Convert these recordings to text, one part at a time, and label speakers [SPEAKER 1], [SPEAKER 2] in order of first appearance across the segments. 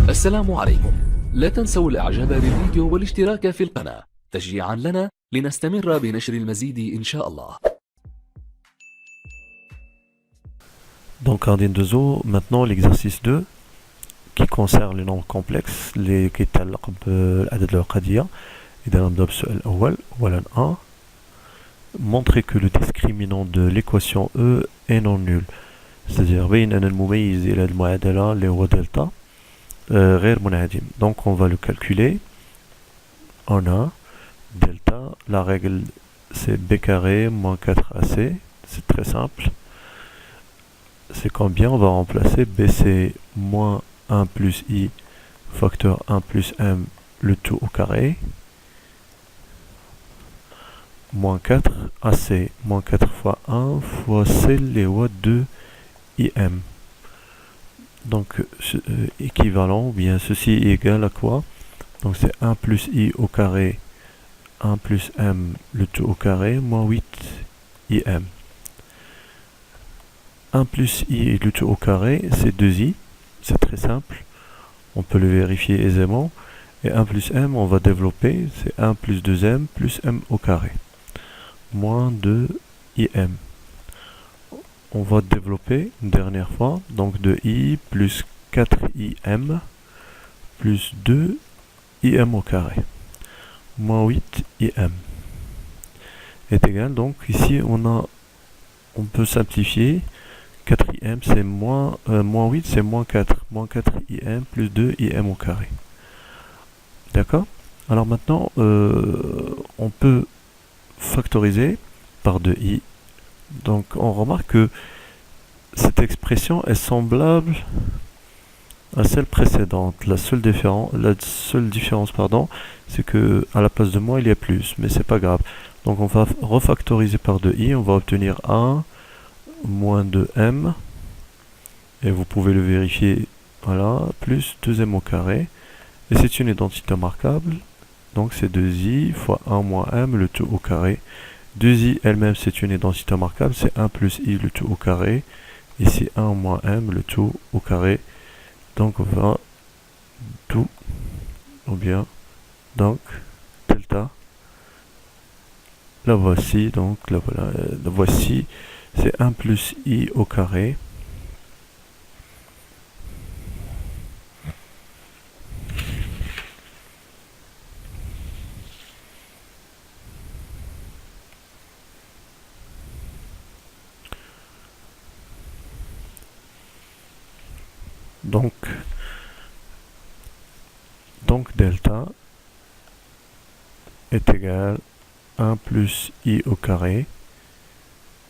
[SPEAKER 1] السلام عليكم. لا تنسوا الإعجاب بالفيديو والاشتراك في القناة تشجيعا لنا لنستمر بنشر المزيد إن شاء الله.
[SPEAKER 2] Donc en N2O, maintenant l'exercice 2 qui concerne les nombres complexes اللي كيتعلق بالعدد العقدية. إذا نبدأ بالسؤال الأول أولا 1. Montrer que le discriminant de l'équation E est non nul. C'est-à-dire بين أن المميز إلى المعادلة اللي هو دلتا غير منعدم. Donc on va le calculer. On a delta, la règle c'est b carré moins 4ac, c'est très simple. C'est combien? On va remplacer bc moins 1 plus i facteur 1 plus m le tout au carré moins 4 ac moins 4 fois 1 fois c les lois 2 im. Donc équivalent, ou bien ceci est égal à quoi? Donc c'est 1 plus i au carré 1 plus m le tout au carré moins 8 im. 1 plus i le tout au carré, c'est 2i, c'est très simple, on peut le vérifier aisément. Et 1 plus m, on va développer, c'est 1 plus 2m plus m au carré, moins 2im. On va développer une dernière fois, donc 2i plus 4im plus 2im au carré, moins 8im, est égal, donc ici on peut simplifier. 4im c'est moins 8 c'est moins 4 im plus 2im au carré. D'accord? Alors maintenant on peut factoriser par 2i. Donc on remarque que cette expression est semblable à celle précédente. La seule différence c'est que à la place de moins il y a plus, mais c'est pas grave. Donc on va refactoriser par 2i, on va obtenir 1 moins 2m, et vous pouvez le vérifier, voilà, plus 2m au carré, et c'est une identité remarquable, donc c'est 2i fois 1 moins m le tout au carré. 2i elle-même c'est une identité remarquable, c'est 1 plus i le tout au carré, ici 1 moins m le tout au carré, donc on va tout, ou bien, donc, delta, la voici, donc la voici, c'est 1 plus i au carré donc delta est égal à 1 plus i au carré,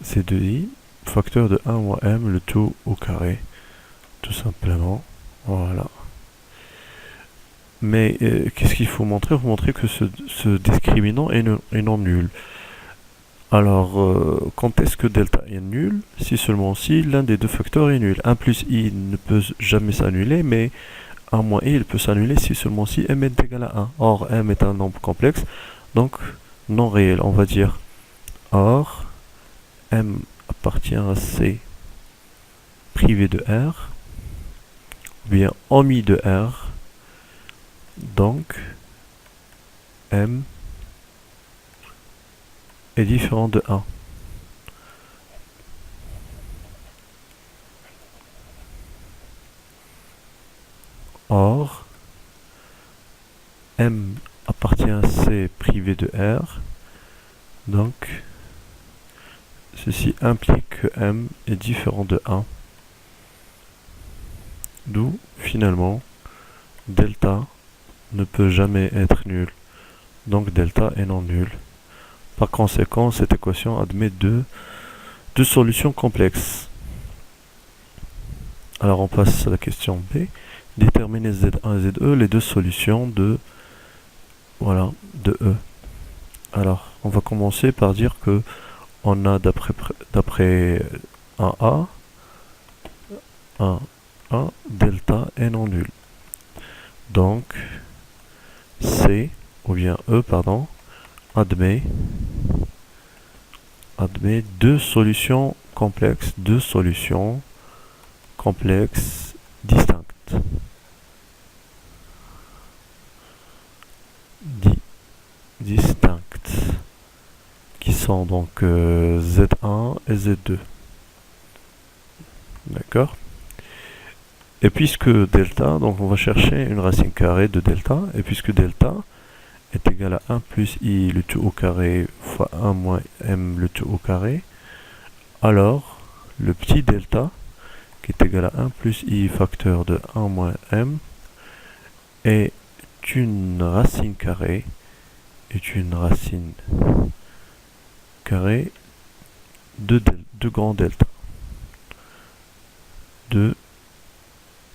[SPEAKER 2] c'est 2i, facteur de 1 moins m le tout au carré, tout simplement, voilà. Mais qu'est-ce qu'il faut montrer? Il faut montrer que ce discriminant est non nul. Alors, quand est-ce que delta est nul? Si seulement si l'un des deux facteurs est nul. 1 plus i ne peut jamais s'annuler, mais 1 moins i il peut s'annuler si seulement si m est égal à 1. Or, m est un nombre complexe, donc non réel. On va dire or m appartient à C privé de R, ou bien omis de R, donc m est différent de 1. Or, m appartient à C privé de R, donc ceci implique que m est différent de 1. D'où, finalement, delta ne peut jamais être nul. Donc delta est non nul. Par conséquent, cette équation admet deux solutions complexes. Alors on passe à la question B. Déterminer Z1 et ZE, les deux solutions de E. Alors, on va commencer par dire que on a d'après 1A, delta est non nul. Donc, C, ou bien E, pardon, admet deux solutions complexes distinctes. sont donc Z1 et Z2. D'accord? Et puisque delta, donc on va chercher une racine carrée de delta, et puisque delta est égal à 1 plus i le tout au carré fois 1 moins m le tout au carré, alors le petit delta, qui est égal à 1 plus i facteur de 1 moins m, est une racine carrée, de grand delta. 2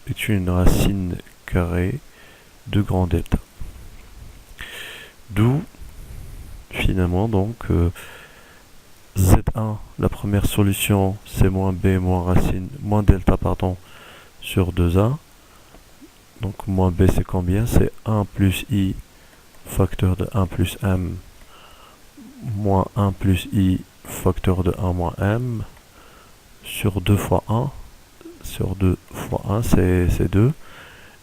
[SPEAKER 2] est une racine carrée de grand delta. D'où, finalement, donc, Z1, la première solution, c'est moins B moins delta, pardon, sur 2A. Donc, moins B, c'est combien? C'est 1 plus I facteur de 1 plus M moins 1 plus I facteur de 1 moins M sur 2 fois 1. Sur 2 fois 1, c'est 2.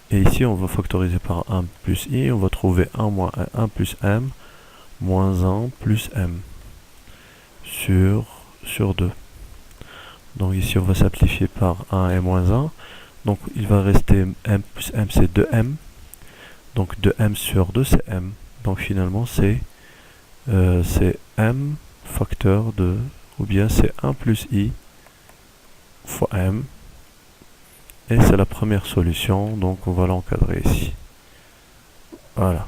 [SPEAKER 2] Et ici, on va factoriser par 1 plus I. On va trouver 1 plus M moins 1 plus M sur 2. Donc ici, on va simplifier par 1 et moins 1. Donc il va rester M plus M, c'est 2M. Donc 2M sur 2, c'est M. Donc finalement, c'est M facteur de, ou bien c'est 1 plus I fois M. Et c'est la première solution, donc on va l'encadrer ici. Voilà.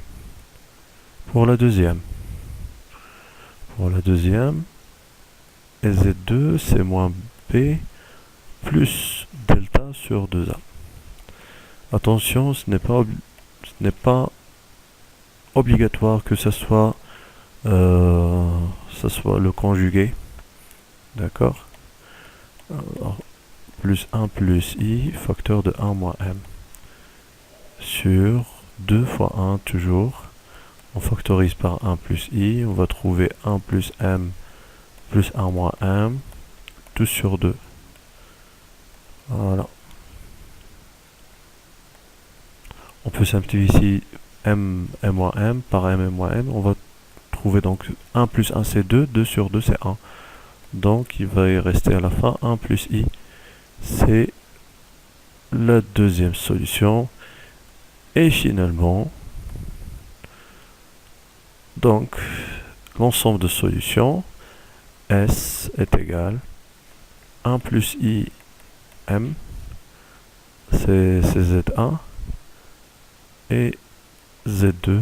[SPEAKER 2] Pour la deuxième, Z2, c'est moins B plus delta sur 2A. Attention, ce n'est pas obligatoire que ce soit le conjugué. D'accord? Alors, plus 1 plus I, facteur de 1 moins M. Sur 2 fois 1, toujours. On factorise par 1 plus I, on va trouver 1 plus M plus 1 moins M, tout sur 2. Voilà. On peut simplifier ici M moins M par M et moins M. On va trouver donc 1 plus 1 c'est 2, 2 sur 2 c'est 1. Donc il va y rester à la fin 1 plus I. C'est la deuxième solution. Et finalement, donc, l'ensemble de solutions, S est égal 1 plus I M, c'est Z1, et Z2,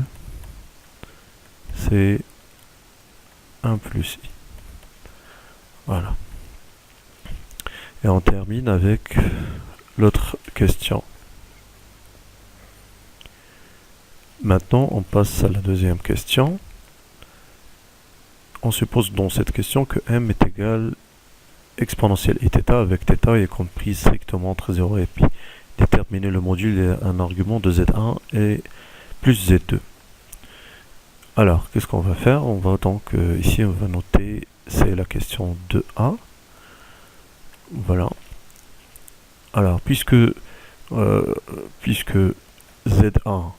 [SPEAKER 2] c'est 1 plus I. Voilà. Et on termine avec l'autre question. Maintenant, on passe à la deuxième question. On suppose dans cette question que m est égal exponentielle iθ avec θ est compris strictement entre 0 et pi. Déterminer le module est un argument de Z1 et plus Z2. Alors, qu'est-ce qu'on va faire? On va donc, ici, on va noter, c'est la question 2A. Voilà. Alors, puisque Z1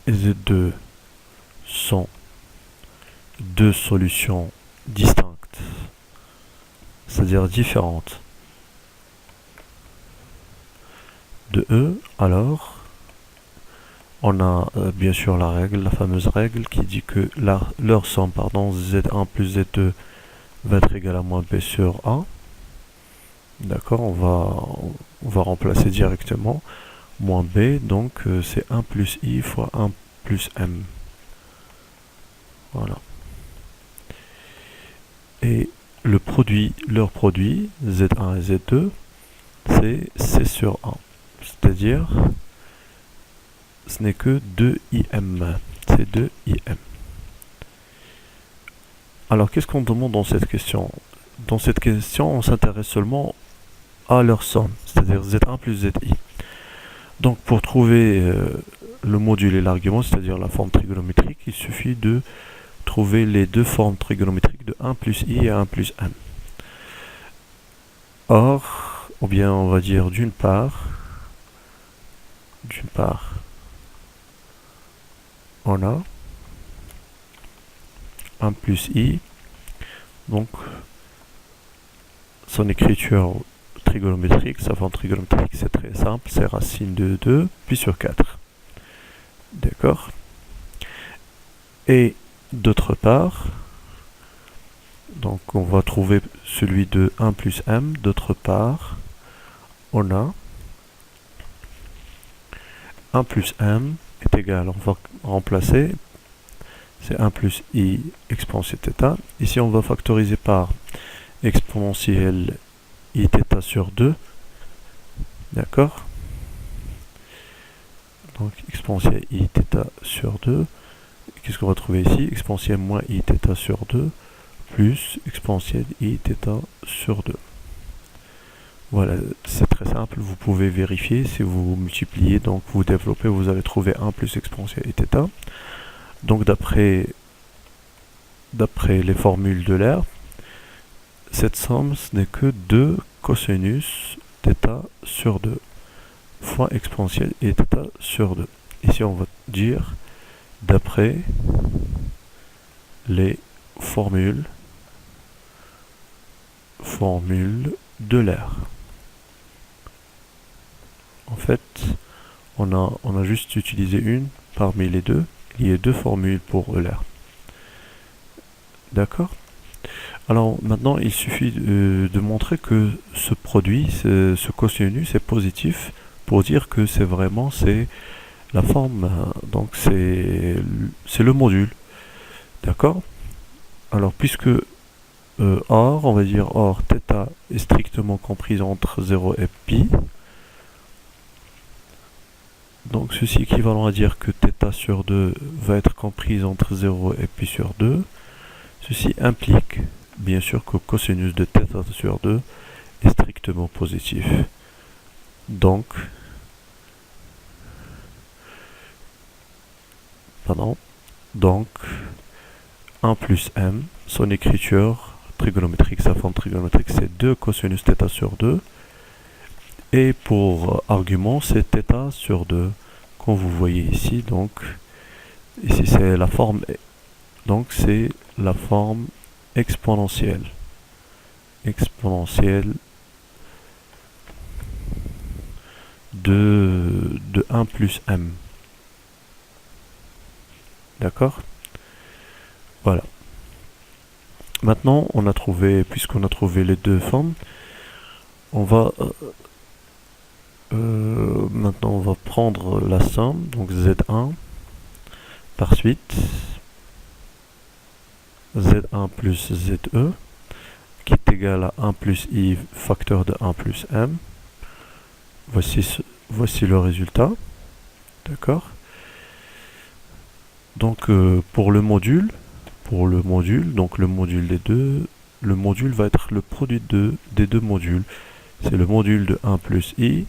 [SPEAKER 2] et Z2 sont deux solutions distinctes, c'est-à-dire différentes de E, alors on a bien sûr la fameuse règle qui dit que leur somme, Z1 plus Z2 va être égale à moins B sur A. D'accord, on va remplacer directement moins B, donc c'est 1 plus I fois 1 plus M. Voilà. Et leur produit, Z1 et Z2, c'est C sur 1. C'est-à-dire, ce n'est que 2IM. C'est 2IM. Alors, qu'est-ce qu'on demande dans cette question? Dans cette question, on s'intéresse seulement à leur somme, c'est-à-dire Z1 plus ZI. Donc, pour trouver le module et l'argument, c'est-à-dire la forme trigonométrique, il suffit de trouver les deux formes trigonométriques de 1 plus I et 1 plus M. Or, ou bien on va dire d'une part, on a 1 plus i, donc son écriture trigonométrique, sa forme trigonométrique, c'est très simple, c'est racine de 2, puis sur 4. D'accord? Et d'autre part, donc on va trouver celui de 1 plus m, d'autre part, on a 1 plus m est égal, on va remplacer, c'est 1 plus i exponentielle θ. Ici on va factoriser par exponentielle i θ sur 2, d'accord? Donc exponentielle i θ sur 2, qu'est-ce qu'on va trouver ici? Exponentielle moins i θ sur 2, plus exponentielle i θ sur 2. Voilà, c'est très simple, vous pouvez vérifier, si vous multipliez, donc vous développez, vous allez trouver 1 plus exponentielle i θ. Donc d'après les formules de l'air, cette somme, ce n'est que 2 cosinus θ sur 2 fois exponentielle i θ sur 2. Ici, on va dire d'après les formules de l'air. En fait, on a juste utilisé une parmi les deux. Il y a deux formules pour l'air. D'accord? Alors maintenant, il suffit de montrer que ce produit, ce cosinus est positif pour dire que c'est vraiment la forme, donc c'est le module. D'accord? Alors puisque or, on va dire or θ est strictement comprise entre 0 et pi, donc ceci équivalent à dire que θ sur 2 va être comprise entre 0 et pi sur 2. Ceci implique bien sûr que cosinus de θ sur 2 est strictement positif. Donc, donc 1 plus m, son écriture trigonométrique, sa forme trigonométrique, c'est 2 cosinus θ sur 2. Et pour argument, c'est θ sur 2, comme vous voyez ici. Donc, ici c'est la forme, donc c'est la forme exponentielle. Exponentielle de 1 plus m. D'accord? Voilà. Maintenant, puisqu'on a trouvé les deux formes, maintenant on va prendre la somme, donc Z1 par suite, Z1 plus ZE, qui est égal à 1 plus I facteur de 1 plus M. Voici le résultat. D'accord? Donc pour le module, donc le module des deux, le module va être le produit des deux modules. C'est le module de 1 plus I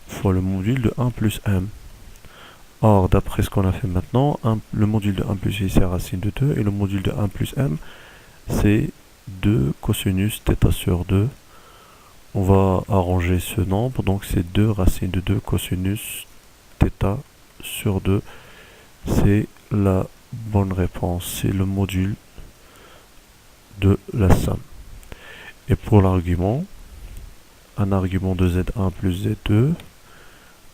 [SPEAKER 2] fois le module de 1 plus M. Or, d'après ce qu'on a fait maintenant, le module de 1 plus I c'est racine de 2 et le module de 1 plus M c'est 2 cosinus θ sur 2. On va arranger ce nombre, donc c'est 2 racine de 2 cosinus θ sur 2. C'est la bonne réponse, c'est le module de la somme. Et pour l'argument, un argument de Z1 plus Z2,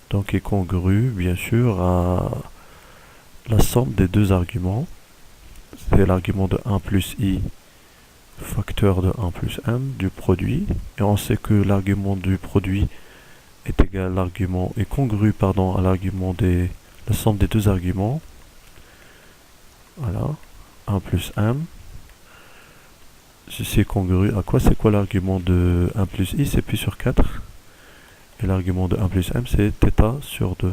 [SPEAKER 2] donc est congru bien sûr à la somme des deux arguments. C'est l'argument de 1 plus I facteur de 1 plus M du produit. Et on sait que l'argument du produit est égal à l'argument, est congru à l'argument la somme des deux arguments. Voilà, 1 plus M. Ceci est congru à quoi? C'est quoi l'argument de 1 plus I? C'est pi sur 4. Et l'argument de 1 plus M, c'est θ sur 2,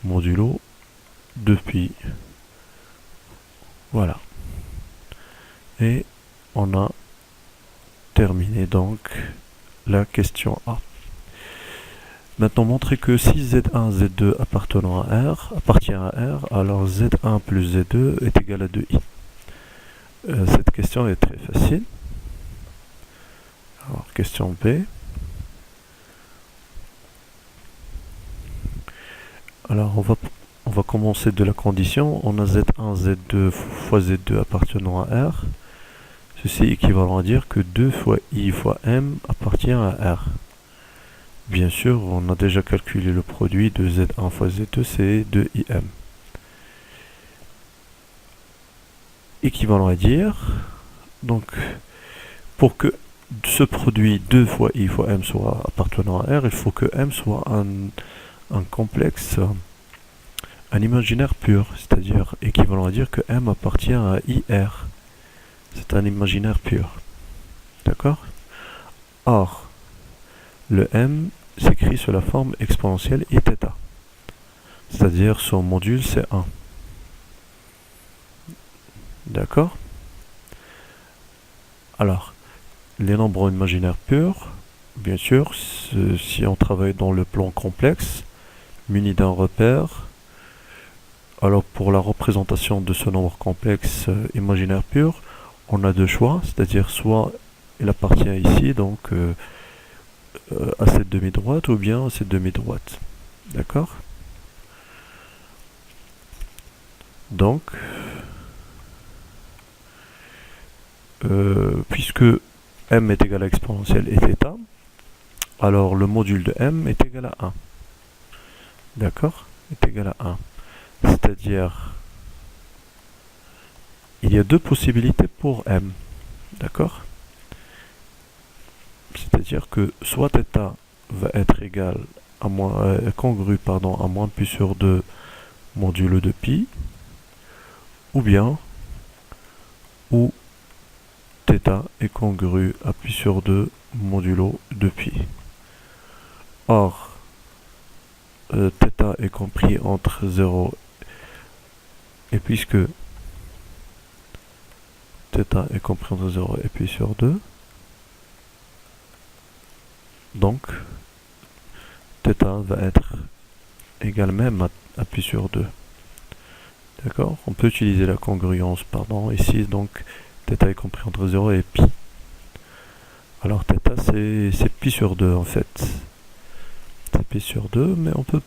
[SPEAKER 2] modulo 2pi. Voilà. Et on a terminé donc la question A. Maintenant, montrer que si Z1, Z2 appartient à R, alors Z1 plus Z2 est égal à 2i. Cette question est très facile. Alors, question B. Alors, on va va commencer de la condition. On a Z1, Z2 fois Z2 appartenant à R. Ceci est équivalent à dire que 2 fois I fois M appartient à R. Bien sûr, on a déjà calculé le produit de Z1 fois Z2, c'est 2IM. Équivalent à dire, donc, pour que ce produit 2 fois I fois M soit appartenant à R, il faut que M soit un complexe, un imaginaire pur, c'est-à-dire équivalent à dire que M appartient à IR. C'est un imaginaire pur. D'accord? Or, le M s'écrit sous la forme exponentielle Iθ. C'est-à-dire son module c'est 1. D'accord? Alors, les nombres imaginaires purs, bien sûr, si on travaille dans le plan complexe, muni d'un repère, alors pour la représentation de ce nombre complexe imaginaire pur, on a deux choix, c'est-à-dire soit il appartient ici, donc à cette demi-droite, ou bien à cette demi-droite. D'accord? Donc, puisque m est égal à exponentielle Iθ, alors le module de m est égal à 1. D'accord? Est égal à 1. C'est-à-dire, il y a deux possibilités pour m. D'accord? C'est-à-dire que soit θ va être égal à congru à moins pi sur 2 modulo de pi, ou bien ou θ est congru à pi sur 2 modulo de pi. Or, θ est compris entre 0 et puisque θ est compris entre 0 et pi sur 2, donc θ va être égal même à pi sur 2. D'accord? On peut utiliser la congruence, ici, donc θ est compris entre 0 et pi. Alors θ c'est pi sur 2 en fait. C'est pi sur 2, mais on peut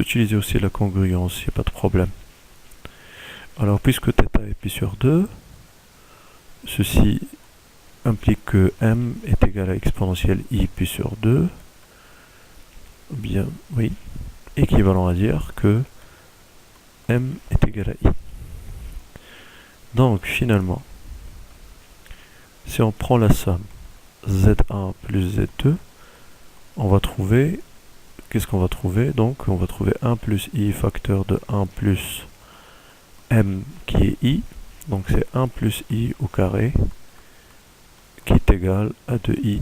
[SPEAKER 2] utiliser aussi la congruence, il n'y a pas de problème. Alors puisque θ est pi sur 2, ceci implique que m est égal à exponentielle i pi sur 2, bien, oui, équivalent à dire que m est égal à i. Donc finalement, si on prend la somme z1 plus z2, on va trouver, qu'est-ce qu'on va trouver? Donc on va trouver 1 plus i facteur de 1 plus m qui est i, donc c'est 1 plus i au carré qui est égal à 2i.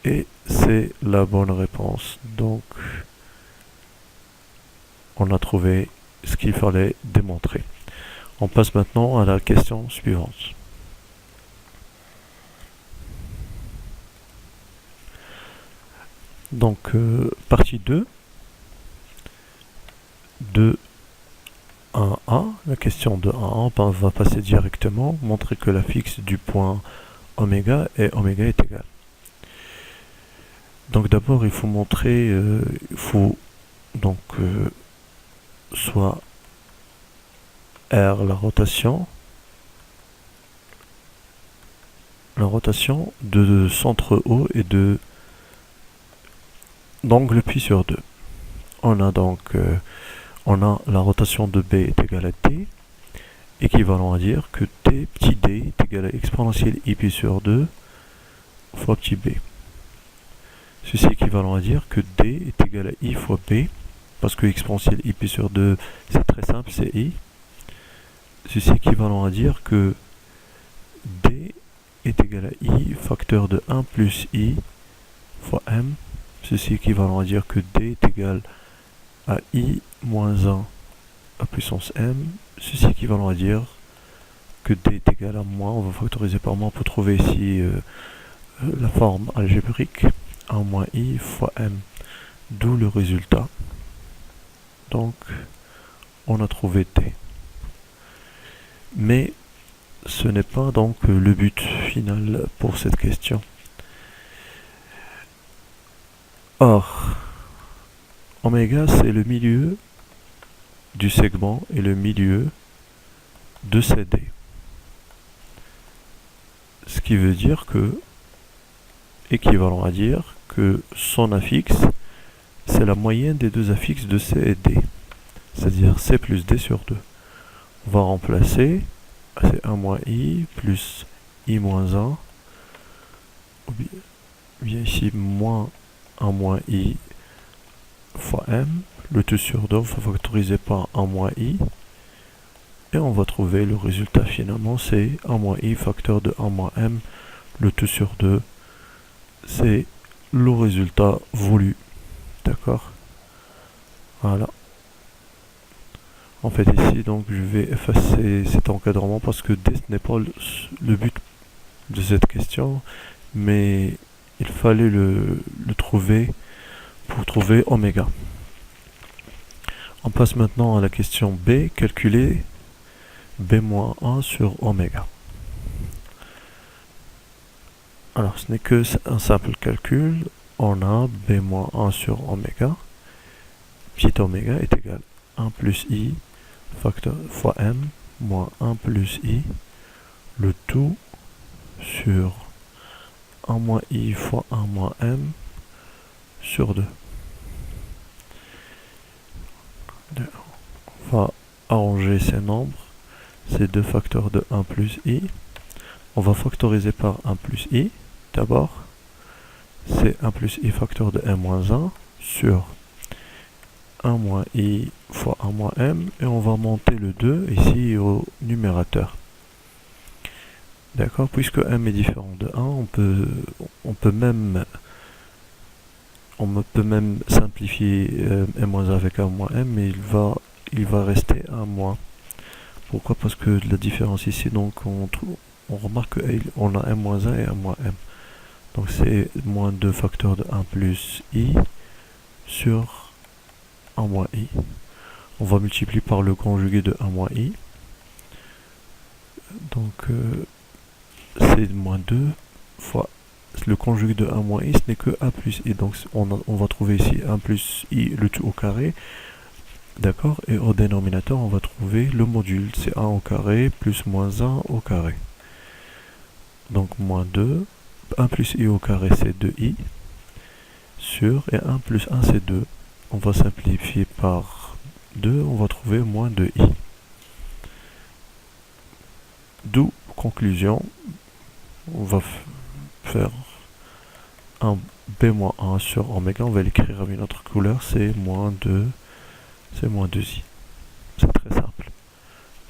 [SPEAKER 2] Et c'est la bonne réponse. Donc on a trouvé ce qu'il fallait démontrer. On passe maintenant à la question suivante. Donc, partie 2, de 1A, la question de 1A, on va passer directement, montrer que la fixe du point oméga est égal. Donc d'abord, il faut montrer, soit R, la rotation de centre O et d'angle pi sur 2. On a la rotation de B est égale à t, équivalent à dire que t petit d est égal à exponentielle i pi sur 2 fois petit b. Ceci est équivalent à dire que d est égal à i fois b, parce que exponentielle i pi sur 2 c'est très simple, c'est i. Ceci est équivalent à dire que d est égal à i facteur de 1 plus i fois m. Ceci est équivalent à dire que d est égal à i moins 1 à puissance m. Ceci est équivalent à dire que d est égal à moins, on va factoriser par moins pour trouver ici la forme algébrique, 1 moins i fois m, d'où le résultat. Donc on a trouvé t. Mais ce n'est pas donc le but final pour cette question. Or, oméga c'est le milieu du segment et le milieu de CD. Ce qui veut dire que, équivalent à dire que son affixe, c'est la moyenne des deux affixes de C et D. C'est-à-dire C plus D sur 2. On va remplacer, c'est 1 moins I plus I moins 1. Ou bien ici, moins 1 moins I fois M. Le tout sur 2, on va factoriser par 1 moins I. Et on va trouver le résultat finalement, c'est 1 moins I facteur de 1 moins M. Le tout sur 2, c'est le résultat voulu. D'accord? Voilà. En fait ici, donc je vais effacer cet encadrement parce que D, ce n'est pas le but de cette question, mais il fallait le trouver pour trouver oméga. On passe maintenant à la question B, calculer B-1 sur oméga. Alors ce n'est que un simple calcul, on a B-1 sur oméga, petit oméga est égal à 1 plus I facteur fois M moins 1 plus I, le tout sur 1 moins I fois 1 moins M sur 2. On va arranger ces nombres, ces deux facteurs de 1 plus I. On va factoriser par 1 plus I d'abord. C'est 1 plus I facteur de M moins 1 sur 1 moins I fois 1 moins M. Et on va monter le 2 ici au numérateur. D'accord, puisque M est différent de 1, on peut même simplifier M-1 avec 1 moins M, mais il va rester 1 moins. Pourquoi? Parce que la différence ici, donc on remarque qu'on a M-1 et 1 moins M. Donc c'est moins 2 facteurs de 1 plus I sur 1 moins I. On va multiplier par le conjugué de 1 moins I. Donc c'est moins 2 fois le conjugué de 1 moins I, ce n'est que 1 plus I. Donc on va trouver ici 1 plus I le tout au carré. D'accord? Et au dénominateur, on va trouver le module. C'est 1 au carré plus moins 1 au carré. Donc moins 2. 1 plus I au carré, c'est 2I. Sur, et 1 plus 1, c'est 2. On va simplifier par 2, on va trouver moins 2I. D'où, conclusion, on va faire un B-1 sur oméga, on va l'écrire avec une autre couleur, c'est moins 2, c'est moins 2i. C'est très simple.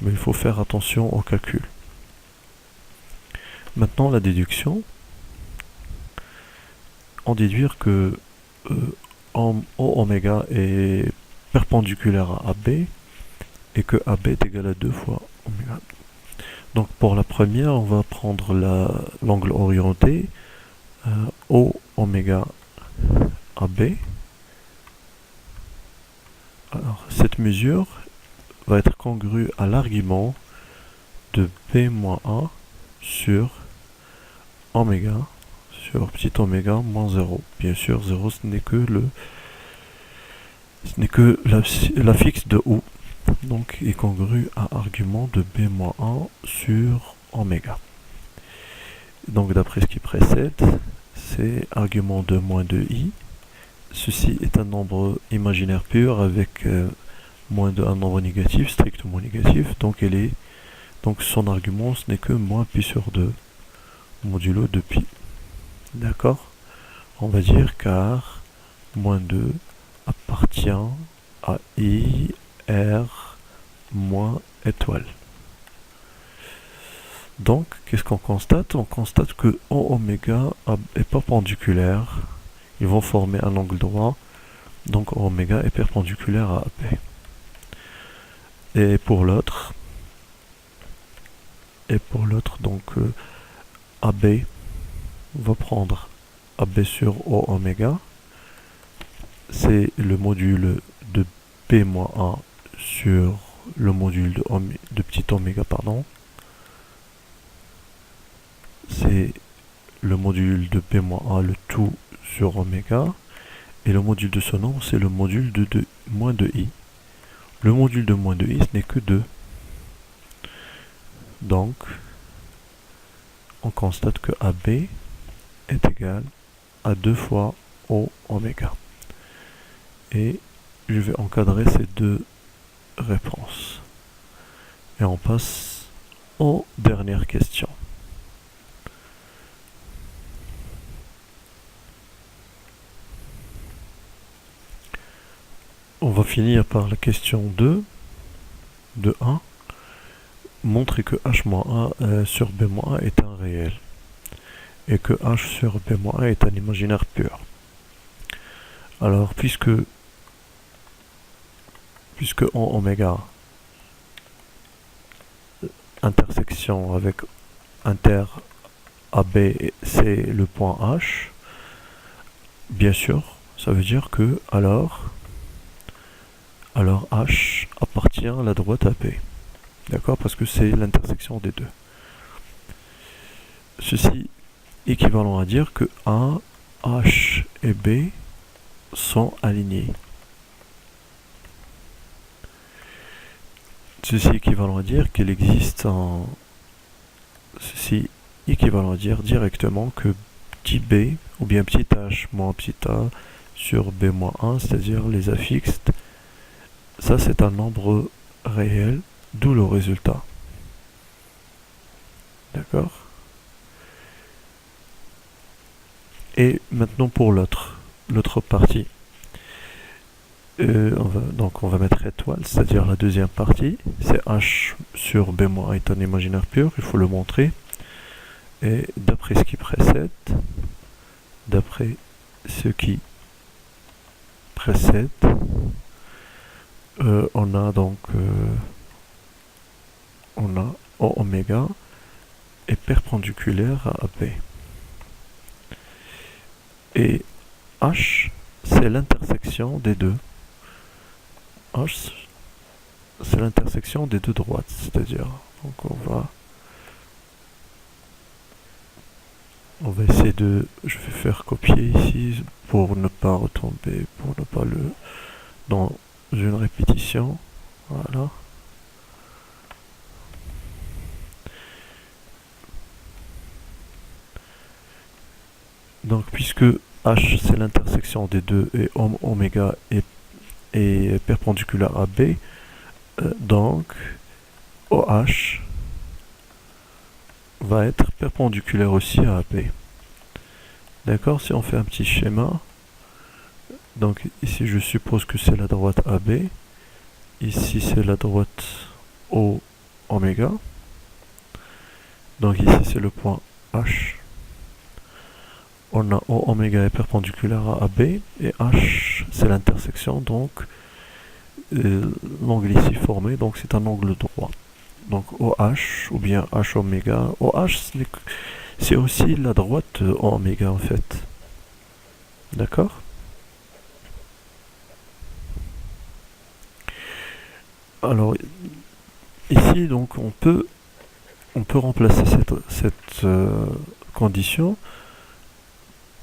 [SPEAKER 2] Mais il faut faire attention au calcul. Maintenant, la déduction. On déduire que oméga est perpendiculaire à AB et que AB est égal à 2 fois oméga. Donc pour la première, on va prendre l'angle orienté O oméga AB. Alors cette mesure va être congrue à l'argument de B-1 sur oméga sur petit oméga moins 0. Bien sûr, 0 ce n'est que la fixe de O. Donc est congru à argument de B-1 sur oméga. Donc d'après ce qui précède, c'est argument de moins 2i. Ceci est un nombre imaginaire pur avec moins de un nombre négatif, strictement négatif. Donc son argument ce n'est que moins pi sur 2 modulo de pi. D'accord? On va dire car moins 2 appartient à I, R, moins étoile. Donc, qu'est-ce qu'on constate? On constate que O oméga est perpendiculaire. Ils vont former un angle droit. Donc, O oméga est perpendiculaire à AB. Et pour l'autre, donc AB va prendre AB sur O oméga. C'est le module de B-1 sur le module de petit oméga, pardon. C'est le module de B-1, le tout sur oméga. Et le module de ce nombre, c'est le module de moins 2i. Le module de moins 2i, ce n'est que 2. Donc, on constate que AB est égal à 2 fois O oméga. Et je vais encadrer ces deux réponses. Et on passe aux dernières questions. On va finir par la question 2 de 1. Montrer que h-a sur b-a est un réel et que h sur b-a est un imaginaire pur. Alors, puisque en oméga intersection avec inter AB c'est le point H, bien sûr, ça veut dire que alors H appartient à la droite AB. D'accord? Parce que c'est l'intersection des deux. Ceci équivalent à dire que A, H et B sont alignés. Ceci équivalent à dire qu'il existe un... Ceci équivalent à dire directement que petit b ou bien petit h moins petit a sur b moins 1, c'est-à-dire les affixes, ça c'est un nombre réel, d'où le résultat. D'accord? Et maintenant pour l'autre partie. Donc on va mettre étoile, c'est-à-dire la deuxième partie, c'est h sur b moins est un imaginaire pur, il faut le montrer. Et d'après ce qui précède, on a donc O oméga est perpendiculaire à AB. Et H, c'est l'intersection des deux. H, c'est l'intersection des deux droites, c'est-à-dire, donc on va essayer de, je vais faire copier ici pour ne pas retomber, pour ne pas le, dans une répétition, voilà. Donc puisque H c'est l'intersection des deux et oméga est perpendiculaire à B, donc OH va être perpendiculaire aussi à AB. D'accord? Si on fait un petit schéma, donc ici je suppose que c'est la droite AB, ici c'est la droite O oméga, donc ici c'est le point H. On a O oméga est perpendiculaire à AB et H c'est l'intersection, donc l'angle ici formé, donc c'est un angle droit. Donc OH ou bien H oméga, OH c'est aussi la droite O oméga en fait. D'accord? Alors ici donc on peut remplacer cette condition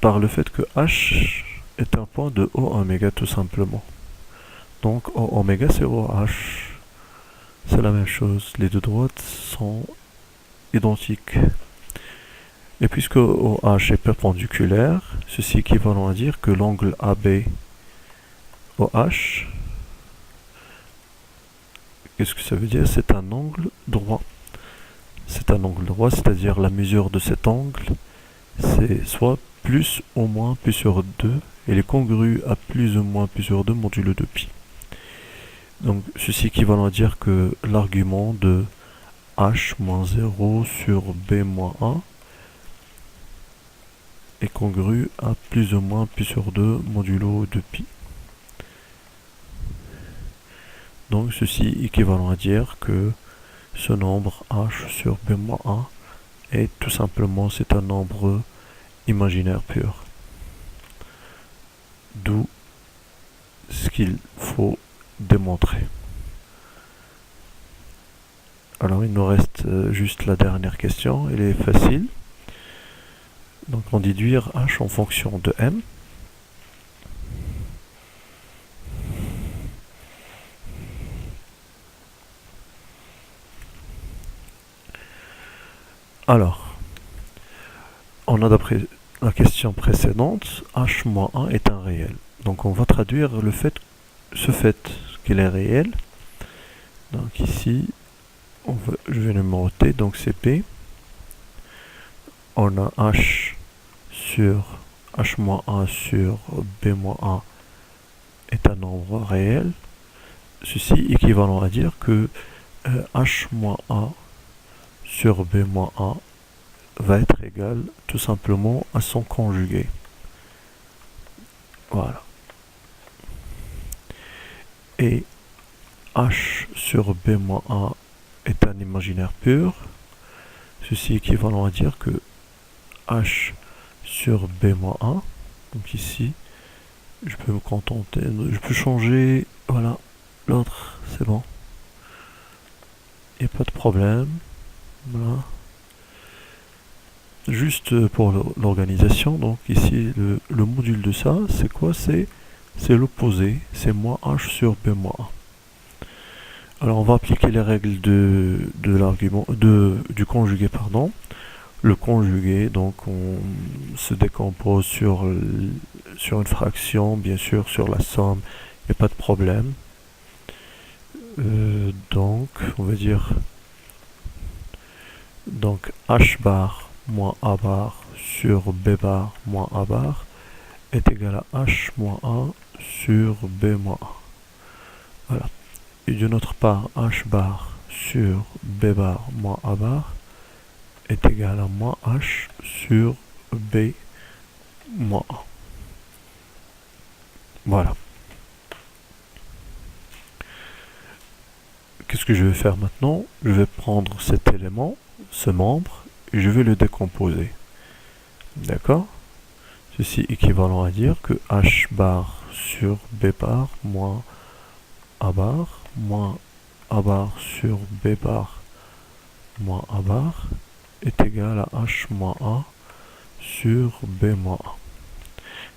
[SPEAKER 2] par le fait que H est un point de O oméga tout simplement. Donc O oméga c'est OH. C'est la même chose, les deux droites sont identiques. Et puisque OH est perpendiculaire, ceci est équivalent à dire que l'angle AB OH, qu'est-ce que ça veut dire? C'est un angle droit. C'est un angle droit, c'est-à-dire la mesure de cet angle, c'est soit plus ou moins pi sur 2, et il est congru à plus ou moins pi sur 2 modulo de pi. Donc ceci est équivalent à dire que l'argument de h moins 0 sur b moins 1 est congru à plus ou moins pi sur 2 modulo de pi. Donc ceci est équivalent à dire que ce nombre h sur b moins 1 est tout simplement c'est un nombre imaginaire pur. D'où ce qu'il faut démontrer. Alors il nous reste juste la dernière question, elle est facile. Donc on déduire h en fonction de m. Alors, on a d'après la question précédente, h moins 1 est un réel. Donc on va traduire ce fait qu'il est réel. Donc ici, je vais numéroter, donc c'est P. On a h sur h-1 sur b-1 est un nombre réel. Ceci équivalent à dire que h-1 sur b-1 va être égal tout simplement à son conjugué. Voilà. Et h sur b-1 est un imaginaire pur. Ceci équivalent à dire que h sur b-1, donc ici, je peux me contenter, je peux changer, voilà, l'autre, c'est bon. Il n'y a pas de problème. Voilà. Juste pour l'organisation, donc ici, le module de ça, c'est quoi? C'est l'opposé, c'est moins h sur b moins 1. Alors on va appliquer les règles du conjugué, pardon. Le conjugué, donc on se décompose sur une fraction, bien sûr, sur la somme, il n'y a pas de problème. Donc, on va dire, donc h bar moins a bar sur b bar moins a bar est égal à h moins 1 sur b moins 1. Voilà. Et d'une autre part, h bar sur b bar moins a bar est égal à moins h sur b moins 1. Voilà. Qu'est-ce que je vais faire maintenant? Je vais prendre cet élément, ce membre, et je vais le décomposer. D'accord? Ceci équivalent à dire que h bar sur b bar moins a bar sur b bar moins a bar est égal à h moins 1 sur b moins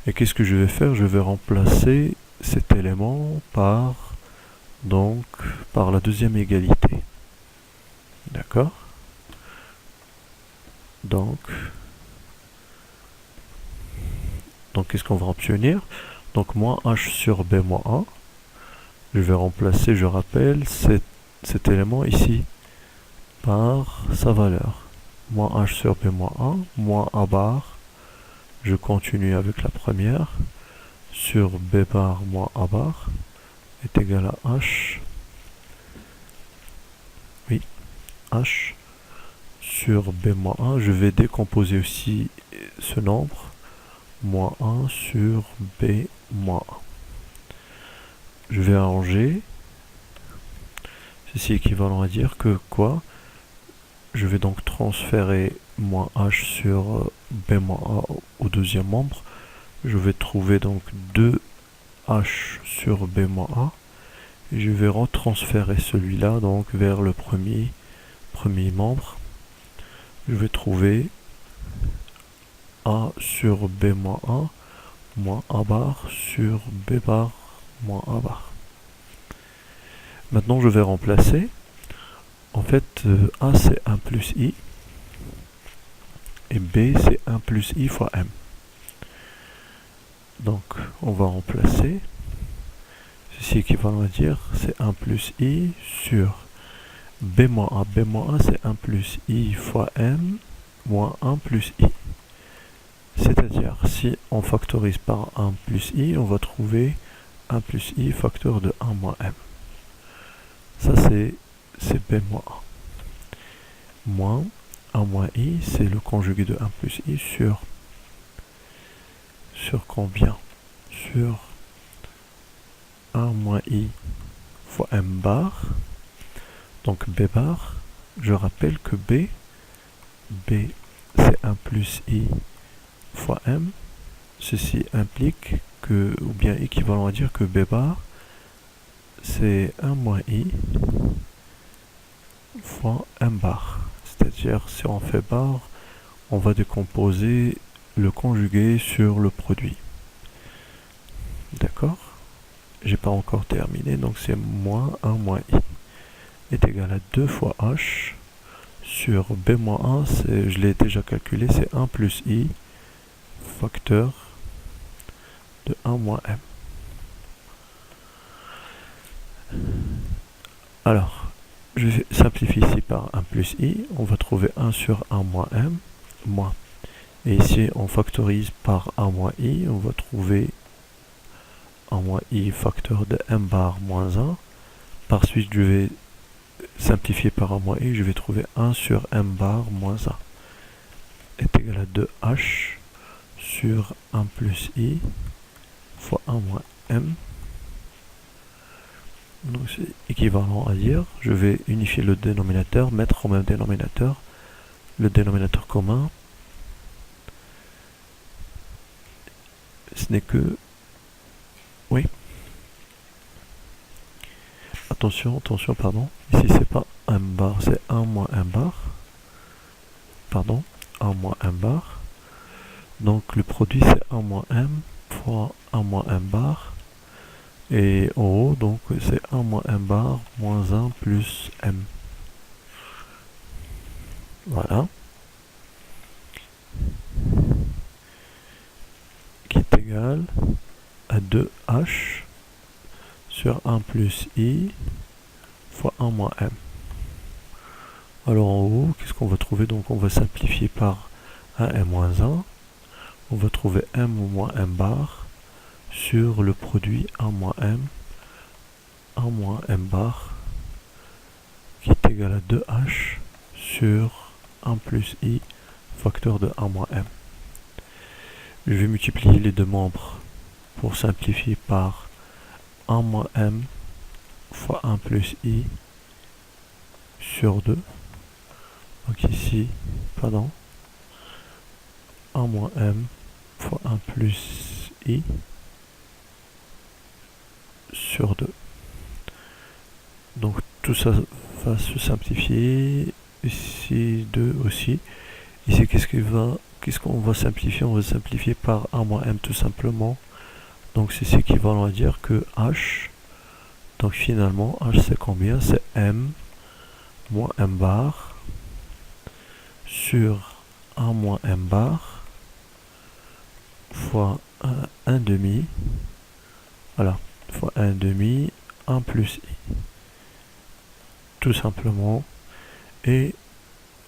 [SPEAKER 2] 1. Et qu'est-ce que je vais faire? Je vais remplacer cet élément par la deuxième égalité. D'accord? Donc qu'est-ce qu'on va obtenir? Donc moins h sur b moins 1. Je vais remplacer, je rappelle, cet élément ici par sa valeur. Moins h sur b moins 1, moins a bar, je continue avec la première, sur b bar moins a bar, est égal à h, oui, h sur b moins 1. Je vais décomposer aussi ce nombre, moins 1 sur b moins 1. Je vais arranger. Ceci est équivalent à dire que quoi? Je vais donc transférer moins h sur b moins 1 au deuxième membre. Je vais trouver donc 2h sur b moins 1. Et je vais retransférer celui-là donc vers le premier membre. Je vais trouver a sur b moins 1 moins a bar sur b bar moins a bar. Maintenant je vais remplacer. En fait, a c'est 1 plus i et b c'est 1 plus i fois m. Donc on va remplacer. Ceci équivalent à dire c'est 1 plus i sur b moins a. b moins a c'est 1 plus i fois m moins 1 plus i. C'est-à-dire si on factorise par 1 plus i, on va trouver 1 plus i facteur de 1 moins m. Ça c'est b moins 1. Moins 1 moins i, c'est le conjugué de 1 plus i sur combien? Sur 1 moins i fois m bar. Donc b bar, je rappelle que b c'est 1 plus i fois m. Ceci implique que, ou bien équivalent à dire que b bar c'est 1 moins i fois m bar. C'est-à-dire si on fait bar, on va décomposer le conjugué sur le produit. D'accord? J'ai pas encore terminé, donc c'est moins 1 moins i est égal à 2 fois h sur B-1, je l'ai déjà calculé, c'est 1 plus I facteur de 1 moins M. Alors, je vais simplifier ici par 1 plus I, on va trouver 1 sur 1 moins M, moins. Et ici, on factorise par 1 moins I, on va trouver 1 moins I facteur de M bar moins 1. Par suite, je vais simplifier par 1 moins I, je vais trouver 1 sur M bar moins 1 est égal à 2H sur 1 plus I fois 1 moins M. Donc c'est équivalent à dire, je vais unifier le dénominateur, mettre au même dénominateur le dénominateur commun. Ce n'est que... Oui. Attention, pardon. Ici, c'est pas M bar, c'est 1 moins M bar. Pardon, 1 moins M bar. Donc, le produit, c'est 1 moins M fois 1 moins M bar. Et en haut, donc, c'est 1 moins M bar moins 1 plus M. Voilà. Qui est égal à 2H sur 1 plus I fois 1 moins M. Alors en haut, qu'est-ce qu'on va trouver? Donc on va simplifier par 1M moins 1. On va trouver M ou moins M bar sur le produit 1 moins M bar qui est égal à 2H sur 1 plus I facteur de 1 moins M. Je vais multiplier les deux membres pour simplifier par 1 moins M fois 1 plus I sur 2. Donc ici, pardon, 1 moins M fois 1 plus I sur 2. Donc tout ça va se simplifier. Ici 2 aussi. Ici qu'est-ce qu'on va simplifier? On va simplifier par 1 moins M tout simplement. Donc c'est équivalent à dire que H, donc finalement H c'est combien? C'est M moins M bar sur 1 moins M bar fois 1 demi, voilà, fois 1 demi, 1 plus I. Tout simplement. Et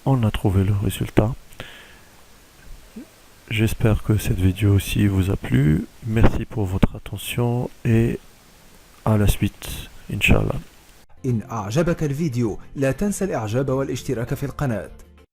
[SPEAKER 2] on a trouvé le résultat. J'espère que cette vidéo aussi vous a plu. Merci pour votre attention et à la suite, Inch'Allah.
[SPEAKER 3] إن أعجبك الفيديو لا تنسى الإعجاب والاشتراك في القناة.